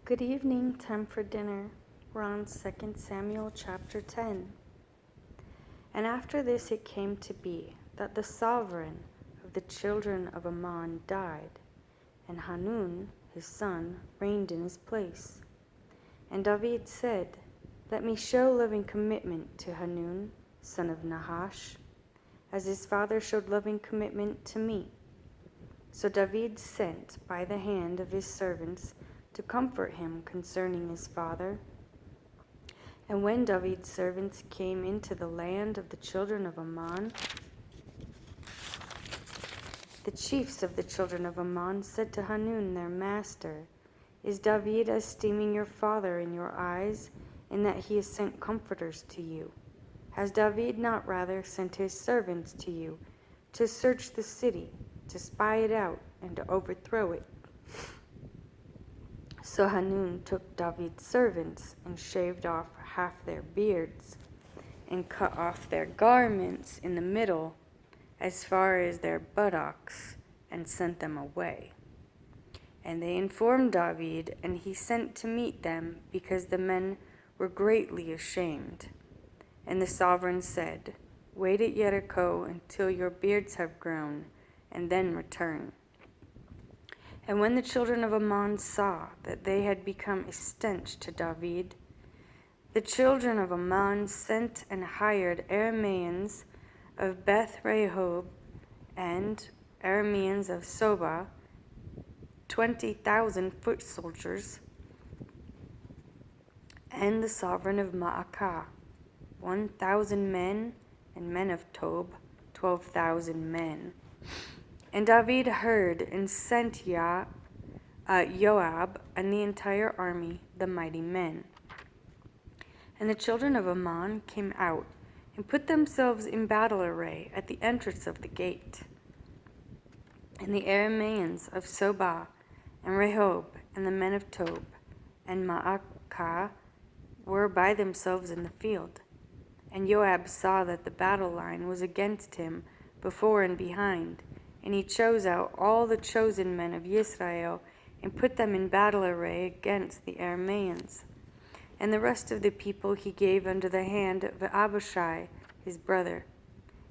Good evening, time for dinner. We're on 2 Samuel chapter 10. And after this it came to be that the sovereign of the children of Ammon died, and Hanun, his son, reigned in his place. And David said, "Let me show loving commitment to Hanun, son of Nahash, as his father showed loving commitment to me." So David sent by the hand of his servants to comfort him concerning his father. And when David's servants came into the land of the children of Ammon, the chiefs of the children of Ammon said to Hanun their master, "Is David esteeming your father in your eyes, in that he has sent comforters to you? Has David not rather sent his servants to you to search the city, to spy it out, and to overthrow it?" So Hanun took David's servants and shaved off half their beards and cut off their garments in the middle as far as their buttocks and sent them away. And they informed David, and he sent to meet them because the men were greatly ashamed. And the sovereign said, "Wait at Jericho until your beards have grown, and then return." And when the children of Ammon saw that they had become a stench to David, the children of Ammon sent and hired Arameans of Beth Rehob and Arameans of Sobah, 20,000 foot soldiers, and the sovereign of Maacah, 1,000 men, and men of Tob, 12,000 men. And David heard and sent Joab and the entire army, the mighty men. And the children of Ammon came out and put themselves in battle array at the entrance of the gate. And the Arameans of Sobah and Rehob and the men of Tob and Maacah were by themselves in the field. And Joab saw that the battle line was against him before and behind, and he chose out all the chosen men of Israel and put them in battle array against the Arameans. And the rest of the people he gave under the hand of Abishai, his brother,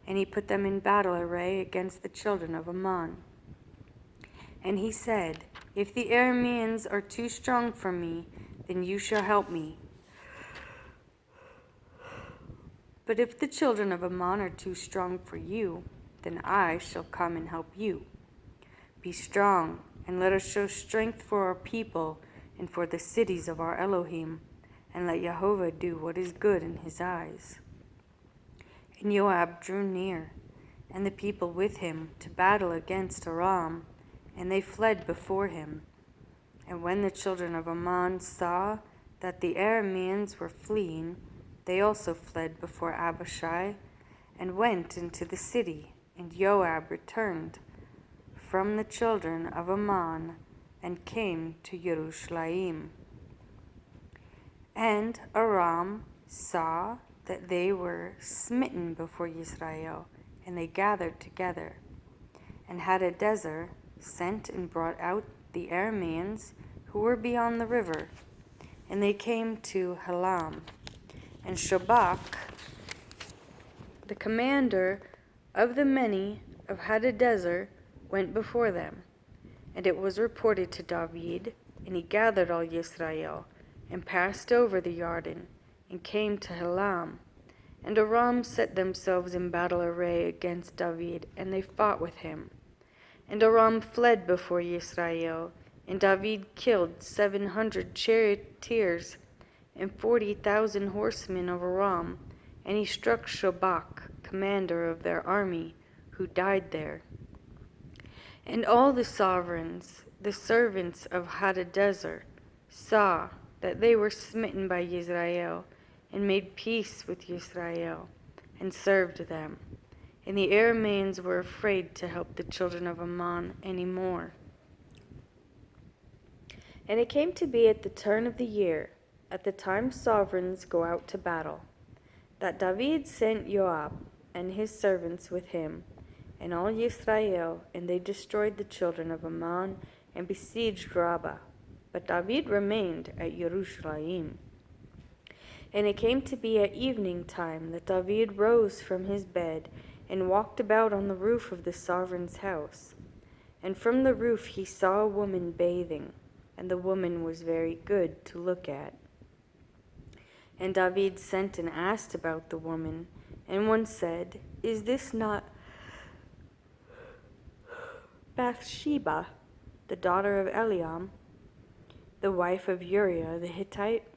and he put them in battle array against the children of Ammon. And he said, "If the Arameans are too strong for me, then you shall help me. But if the children of Ammon are too strong for you, then I shall come and help you. Be strong, and let us show strength for our people and for the cities of our Elohim, and let Jehovah do what is good in his eyes." And Joab drew near, and the people with him, to battle against Aram, and they fled before him. And when the children of Ammon saw that the Arameans were fleeing, they also fled before Abishai, and went into the city. And Joab returned from the children of Ammon, and came to Jerusalem. And Aram saw that they were smitten before Israel, and they gathered together. And Hadadezer sent and brought out the Arameans who were beyond the river, and they came to Helam. And Shobach, the commander of the many of Hadadezer, went before them. And it was reported to David, and he gathered all Israel, and passed over the Jordan, and came to Helam. And Aram set themselves in battle array against David, and they fought with him. And Aram fled before Israel, and David killed 700 charioteers and 40,000 horsemen of Aram, and he struck Shobach, commander of their army, who died there. And all the sovereigns, the servants of Hadadezer, saw that they were smitten by Israel, and made peace with Israel, and served them. And the Arameans were afraid to help the children of Ammon any more. And it came to be at the turn of the year, at the time sovereigns go out to battle, that David sent Joab and his servants with him, and all Israel, and they destroyed the children of Ammon, and besieged Rabbah. but David remained at Jerusalem. And it came to be at evening time that David rose from his bed and walked about on the roof of the sovereign's house. And from the roof he saw a woman bathing, and the woman was very good to look at. And David sent and asked about the woman, and one said, "Is this not Bathsheba, the daughter of Eliam, the wife of Uriah the Hittite?"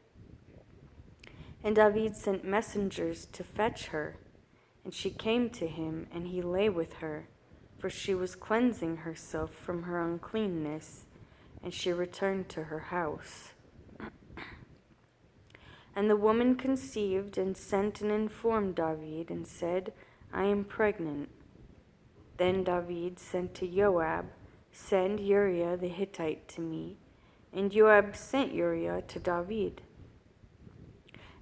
And David sent messengers to fetch her, and she came to him, and he lay with her, for she was cleansing herself from her uncleanness, and she returned to her house. And the woman conceived and sent and informed David and said, "I am pregnant." Then David sent to Joab, "Send Uriah the Hittite to me." And Joab sent Uriah to David.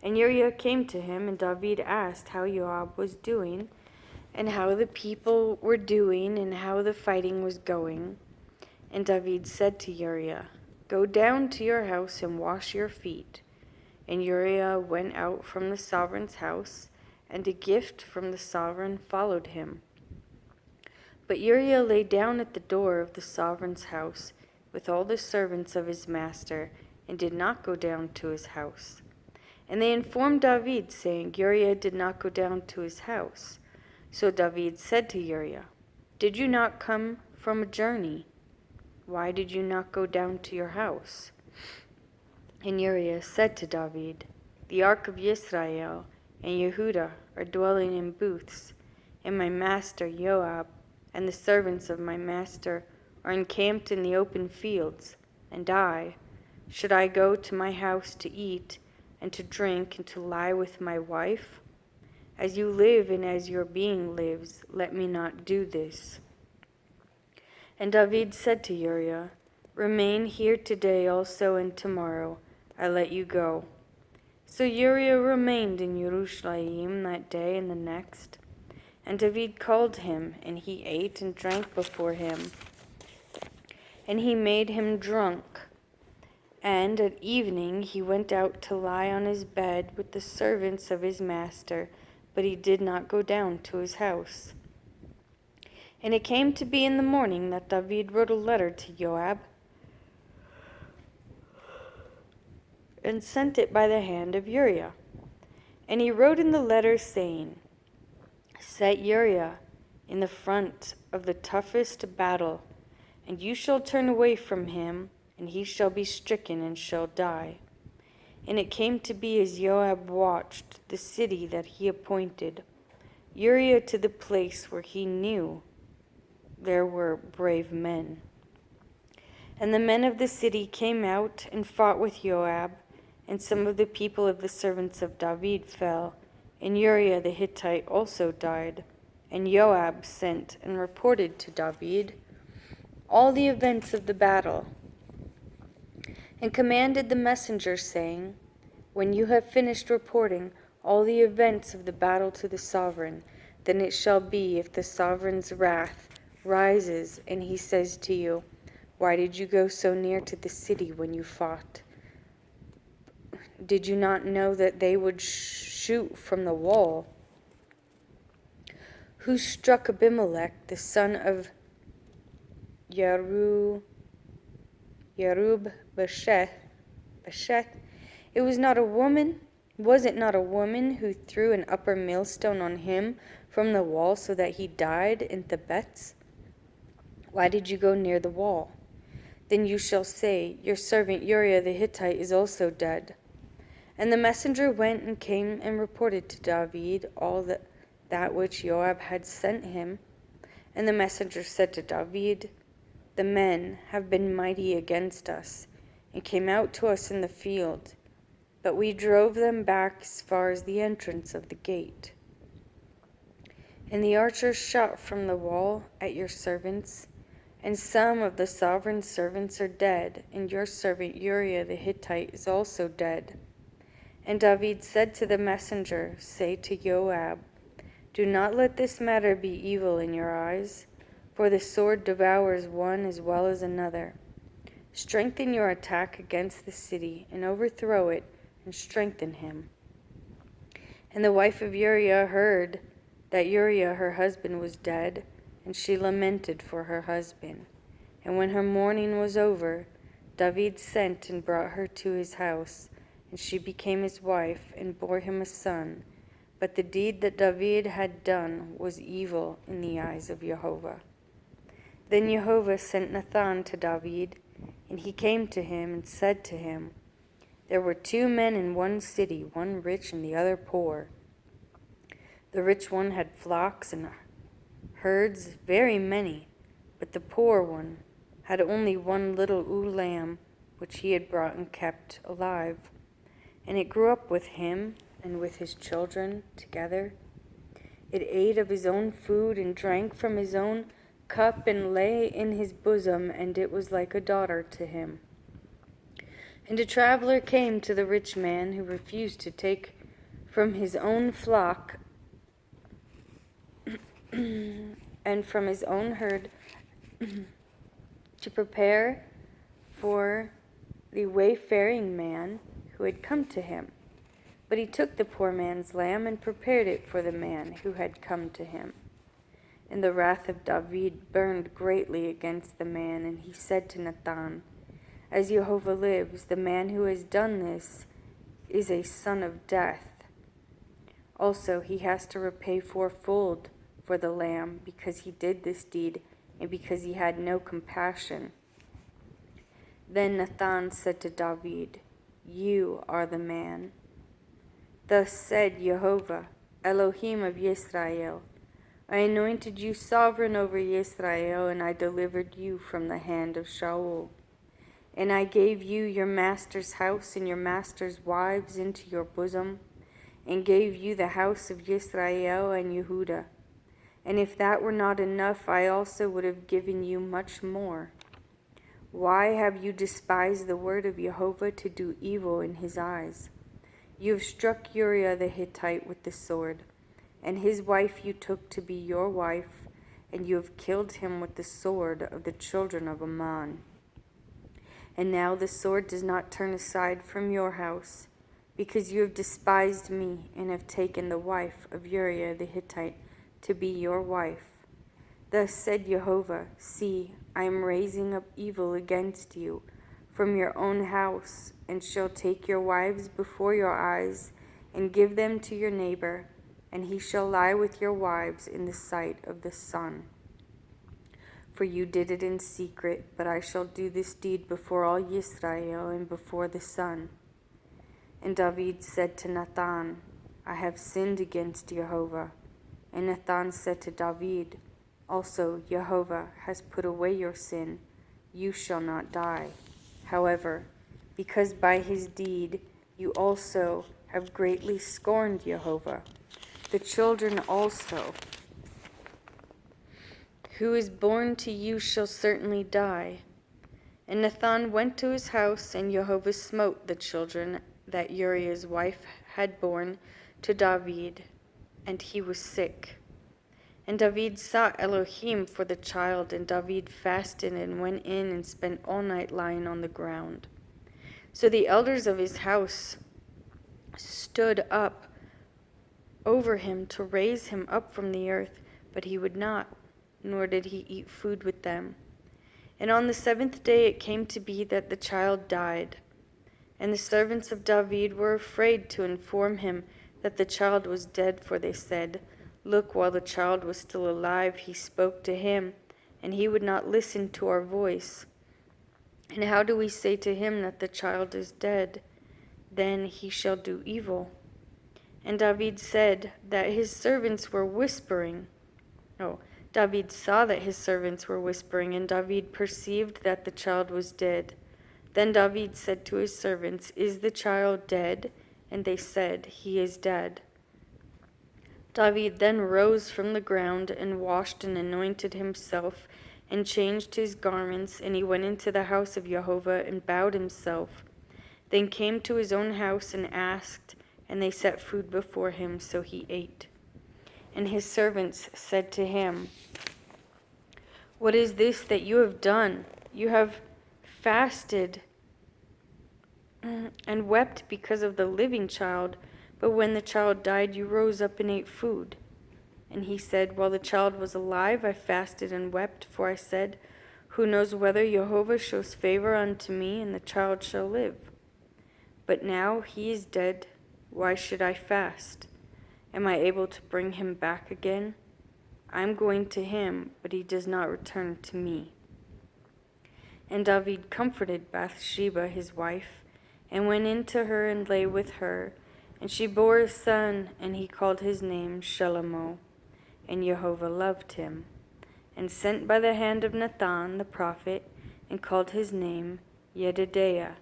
And Uriah came to him, and David asked how Joab was doing, and how the people were doing, and how the fighting was going. And David said to Uriah, "Go down to your house and wash your feet." And Uriah went out from the sovereign's house, and a gift from the sovereign followed him. But Uriah lay down at the door of the sovereign's house with all the servants of his master, and did not go down to his house. And they informed David, saying, "Uriah did not go down to his house." So David said to Uriah, "Did you not come from a journey? Why did you not go down to your house?" And Uriah said to David, "The ark of Israel and Yehudah are dwelling in booths, and my master Joab and the servants of my master are encamped in the open fields. And should I go to my house to eat and to drink and to lie with my wife? As you live and as your being lives, let me not do this." And David said to Uriah, "Remain here today also, and tomorrow I let you go." So Uriah remained in Jerusalem that day and the next. And David called him, and he ate and drank before him. And he made him drunk. And at evening he went out to lie on his bed with the servants of his master, but he did not go down to his house. And it came to be in the morning that David wrote a letter to Joab, and sent it by the hand of Uriah. And he wrote in the letter, saying, "Set Uriah in the front of the toughest battle, and you shall turn away from him, and he shall be stricken and shall die." And it came to be, as Joab watched the city, that he appointed Uriah to the place where he knew there were brave men. And the men of the city came out and fought with Joab, and some of the people of the servants of David fell, and Uriah the Hittite also died. And Joab sent and reported to David all the events of the battle, and commanded the messenger, saying, "When you have finished reporting all the events of the battle to the sovereign, then it shall be, if the sovereign's wrath rises and he says to you, 'Why did you go so near to the city when you fought? Did you not know that they would shoot from the wall? Who struck Abimelech, the son of Yerub-Besheth? It was not a woman? Was it not a woman who threw an upper millstone on him from the wall so that he died in Thebez? Why did you go near the wall? Then you shall say, Your servant Uriah the Hittite is also dead.'" And the messenger went and came and reported to David all that which Joab had sent him. And the messenger said to David, "The men have been mighty against us, and came out to us in the field, but we drove them back as far as the entrance of the gate. And the archers shot from the wall at your servants, and some of the sovereign's servants are dead, and your servant Uriah the Hittite is also dead." And David said to the messenger, "Say to Joab, do not let this matter be evil in your eyes, for the sword devours one as well as another. Strengthen your attack against the city, and overthrow it, and strengthen him." And the wife of Uriah heard that Uriah her husband was dead, and she lamented for her husband. And when her mourning was over, David sent and brought her to his house, and she became his wife, and bore him a son. But the deed that David had done was evil in the eyes of Jehovah. Then Jehovah sent Nathan to David, and he came to him and said to him, "There were 2 men in one city, one rich and the other poor. The rich one had flocks and herds, very many, but the poor one had only one little ewe lamb, which he had brought and kept alive. And it grew up with him and with his children together. It ate of his own food and drank from his own cup and lay in his bosom, and it was like a daughter to him. And a traveler came to the rich man, who refused to take from his own flock and from his own herd to prepare for the wayfaring man who had come to him. But he took the poor man's lamb and prepared it for the man who had come to him. And the wrath of David burned greatly against the man, and he said to Nathan, "As Jehovah lives, the man who has done this is a son of death. Also, he has to repay 4-fold for the lamb, because he did this deed, and because he had no compassion." Then Nathan said to David, "You are the man. Thus said Jehovah, Elohim of Yisrael, I anointed you sovereign over Yisrael, and I delivered you from the hand of Shaul. And I gave you your master's house and your master's wives into your bosom, and gave you the house of Yisrael and Yehudah. And if that were not enough, I also would have given you much more. Why have you despised the word of Jehovah to do evil in his eyes? You have struck Uriah the Hittite with the sword, and his wife you took to be your wife, and you have killed him with the sword of the children of Ammon. And now the sword does not turn aside from your house, because you have despised me and have taken the wife of Uriah the Hittite to be your wife. Thus said Jehovah, See, I am raising up evil against you from your own house, and shall take your wives before your eyes, and give them to your neighbor, and he shall lie with your wives in the sight of the sun. For you did it in secret, but I shall do this deed before all Yisrael and before the sun." And David said to Nathan, "I have sinned against Jehovah." And Nathan said to David, "Also Jehovah has put away your sin. You shall not die. However, because by his deed you also have greatly scorned Jehovah, the children also who is born to you shall certainly die." And Nathan went to his house, and Jehovah smote the children that Uriah's wife had borne to David, and he was sick. And David sought Elohim for the child, and David fasted and went in and spent all night lying on the ground. So the elders of his house stood up over him to raise him up from the earth, but he would not, nor did he eat food with them. And on the 7th day it came to be that the child died. And the servants of David were afraid to inform him that the child was dead, for they said, "Look, while the child was still alive, he spoke to him, and he would not listen to our voice. And how do we say to him that the child is dead? Then he shall do evil." And David said that his servants were whispering. David saw that his servants were whispering, and David perceived that the child was dead. Then David said to his servants, "Is the child dead?" And they said, "He is dead." David then rose from the ground and washed and anointed himself and changed his garments, and he went into the house of Jehovah and bowed himself. Then came to his own house and asked, and they set food before him, so he ate. And his servants said to him, "What is this that you have done? You have fasted and wept because of the living child, but when the child died, you rose up and ate food. And he said, while the child was alive, I fasted and wept, for I said, who knows whether Jehovah shows favor unto me, and the child shall live. But now he is dead, why should I fast? Am I able to bring him back again? I am going to him, but he does not return to me. And David comforted Bathsheba his wife, and went in to her and lay with her. And she bore a son, and he called his name Shelomoth. And Jehovah loved him, and sent by the hand of Nathan the prophet, and called his name Yedidiah,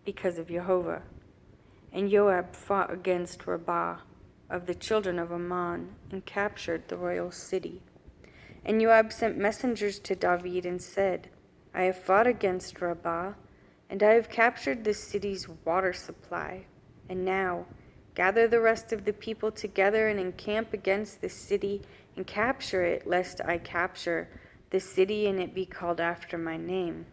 because of Jehovah. And Joab fought against Rabbah of the children of Ammon, and captured the royal city. And Joab sent messengers to David and said, I have fought against Rabbah, and I have captured the city's water supply. And now gather the rest of the people together and encamp against the city and capture it, lest I capture the city and it be called after my name.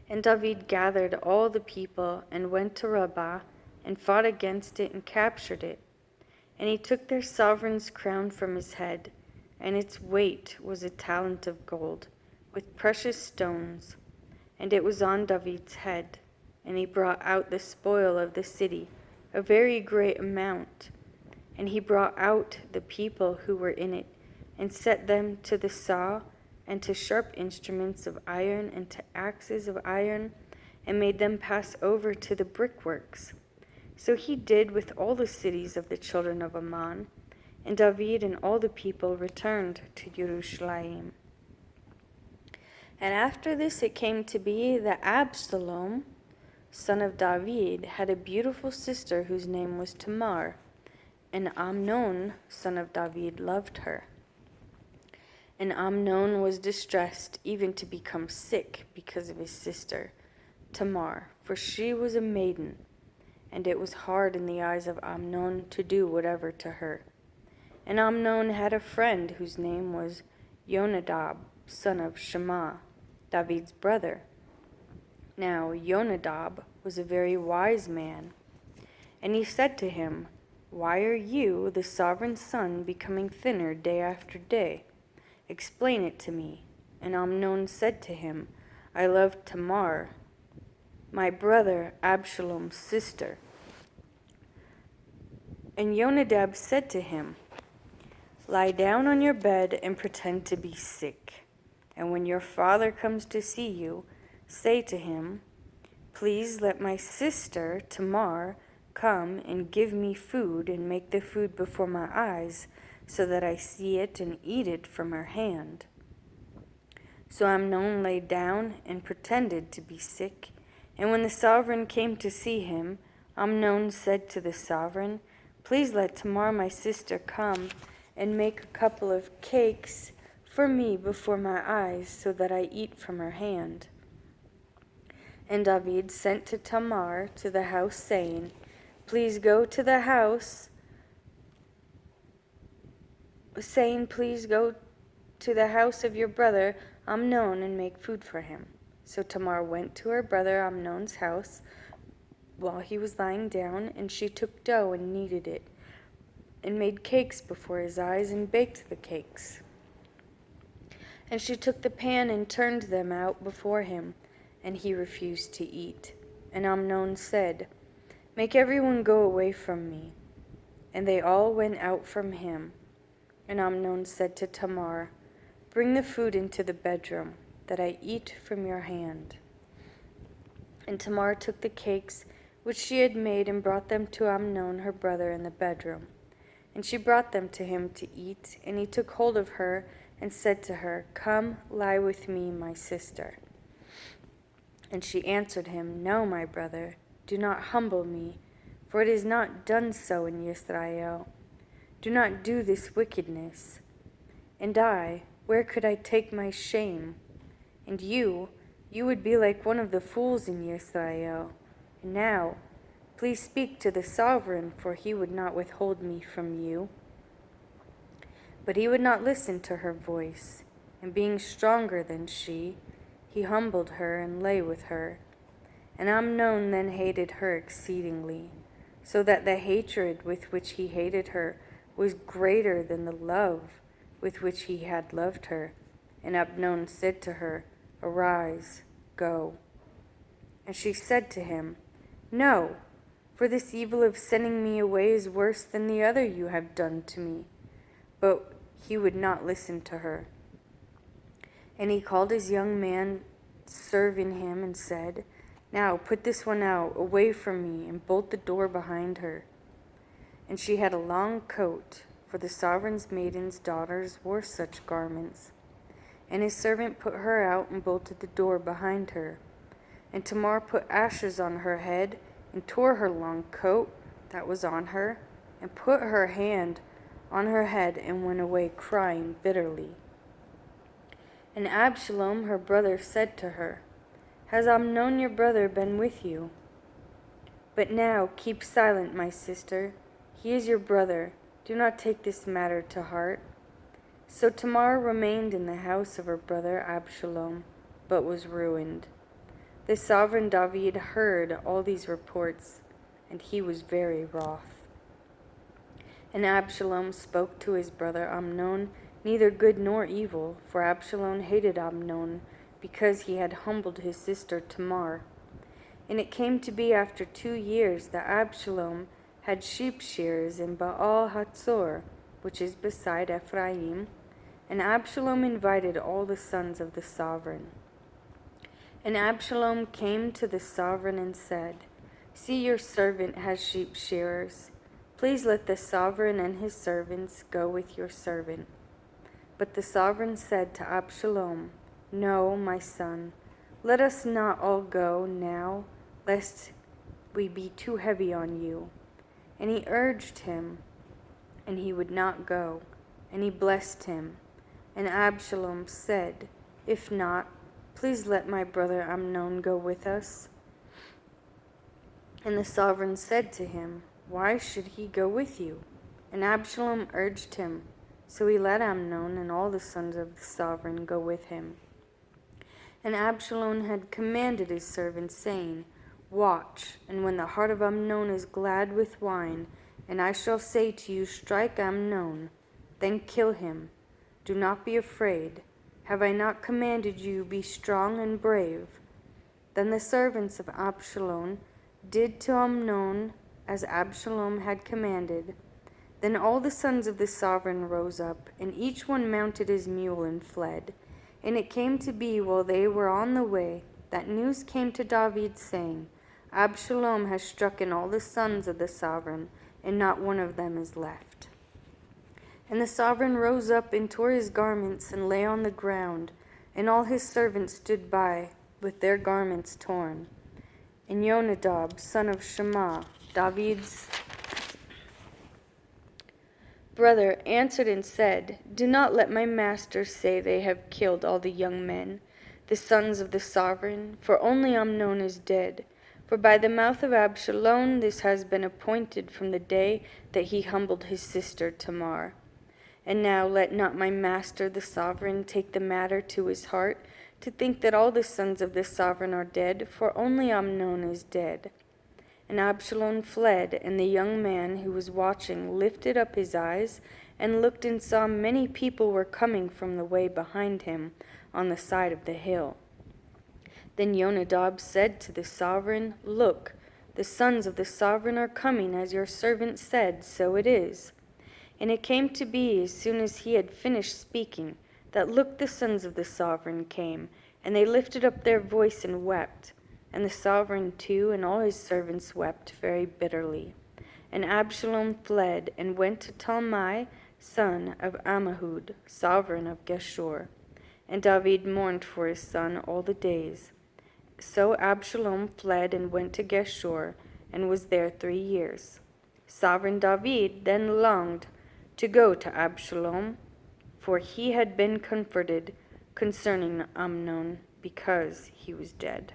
And David gathered all the people and went to Rabbah and fought against it and captured it. And he took their sovereign's crown from his head, and its weight was a talent of gold, with precious stones. And it was on David's head. And he brought out the spoil of the city, a very great amount. And he brought out the people who were in it, and set them to the saw, and to sharp instruments of iron, and to axes of iron, and made them pass over to the brickworks. So he did with all the cities of the children of Ammon, and David and all the people returned to Jerusalem. And after this it came to be that Absalom, son of David, had a beautiful sister whose name was Tamar, and Amnon, son of David, loved her. And Amnon was distressed, even to become sick, because of his sister Tamar, for she was a maiden, and it was hard in the eyes of Amnon to do whatever to her. And Amnon had a friend whose name was Jonadab, son of Shammah, David's brother. Now Jonadab was a very wise man, and he said to him, Why are you, the sovereign's son, becoming thinner day after day? Explain it to me. And Amnon said to him, I love Tamar, my brother Absalom's sister. And Jonadab said to him, Lie down on your bed and pretend to be sick. And when your father comes to see you, say to him, Please let my sister Tamar come and give me food, and make the food before my eyes, so that I see it and eat it from her hand. So Amnon lay down and pretended to be sick. And when the sovereign came to see him, Amnon said to the sovereign, Please let Tamar my sister come and make a couple of cakes for me before my eyes, so that I eat from her hand. And David sent to Tamar to the house, saying, Please go to the house of your brother Amnon and make food for him. So Tamar went to her brother Amnon's house while he was lying down, and she took dough and kneaded it, and made cakes before his eyes, and baked the cakes. And she took the pan and turned them out before him, and he refused to eat. And Amnon said, Make everyone go away from me. And they all went out from him. And Amnon said to Tamar, Bring the food into the bedroom, that I eat from your hand. And Tamar took the cakes which she had made, and brought them to Amnon her brother in the bedroom. And she brought them to him to eat, and he took hold of her, and said to her, Come, lie with me, my sister. And she answered him, No, my brother, do not humble me, for it is not done so in Israel. Do not do this wickedness. And I, where could I take my shame? And you would be like one of the fools in Israel. And now, please speak to the sovereign, for he would not withhold me from you. But he would not listen to her voice, and being stronger than she, he humbled her and lay with her. And Amnon then hated her exceedingly, so that the hatred with which he hated her was greater than the love with which he had loved her. And Amnon said to her, Arise, go. And she said to him, No, for this evil of sending me away is worse than the other you have done to me. But he would not listen to her. And he called his young man serving him and said, Now put this one out, away from me, and bolt the door behind her. And she had a long coat, for the sovereign's maidens' daughters wore such garments. And his servant put her out and bolted the door behind her. And Tamar put ashes on her head, and tore her long coat that was on her, and put her hand on her head, and went away crying bitterly. And Absalom her brother said to her, Has Amnon your brother been with you? But now keep silent, my sister. He is your brother. Do not take this matter to heart. So Tamar remained in the house of her brother Absalom, but was ruined. The sovereign David heard all these reports, and he was very wroth. And Absalom spoke to his brother Amnon neither good nor evil, for Absalom hated Amnon, because he had humbled his sister Tamar. And it came to be after 2 years that Absalom had sheep shearers in Baal Hatzor, which is beside Ephraim, and Absalom invited all the sons of the sovereign. And Absalom came to the sovereign and said, See, your servant has sheep shearers. Please let the sovereign and his servants go with your servant. But the sovereign said to Absalom, No, my son, let us not all go now, lest we be too heavy on you. And he urged him, and he would not go, and he blessed him. And Absalom said, If not, please let my brother Amnon go with us. And the sovereign said to him, Why should he go with you? And Absalom urged him. So he let Amnon and all the sons of the sovereign go with him. And Absalom had commanded his servants, saying, Watch, and when the heart of Amnon is glad with wine, and I shall say to you, Strike Amnon, then kill him. Do not be afraid. Have I not commanded you, be strong and brave? Then the servants of Absalom did to Amnon as Absalom had commanded. Then all the sons of the sovereign rose up, and each one mounted his mule and fled. And it came to be while they were on the way, that news came to David, saying, Absalom has stricken all the sons of the sovereign, and not one of them is left. And the sovereign rose up and tore his garments and lay on the ground, and all his servants stood by with their garments torn. And Jonadab, son of Shammah, David's brother, answered and said, Do not let my master say they have killed all the young men, the sons of the sovereign, for only Amnon is dead. For by the mouth of Absalom this has been appointed from the day that he humbled his sister Tamar. And now let not my master the sovereign take the matter to his heart, to think that all the sons of the sovereign are dead, for only Amnon is dead. And Absalom fled, and the young man who was watching lifted up his eyes, and looked and saw many people were coming from the way behind him, on the side of the hill. Then Jonadab said to the sovereign, Look, the sons of the sovereign are coming, as your servant said, so it is. And it came to be, as soon as he had finished speaking, that look, the sons of the sovereign came, and they lifted up their voice and wept. And the sovereign too, and all his servants wept very bitterly. And Absalom fled, and went to Talmai, son of Ammihud, sovereign of Geshur. And David mourned for his son all the days. So Absalom fled and went to Geshur, and was there 3 years. Sovereign David then longed to go to Absalom, for he had been comforted concerning Amnon, because he was dead.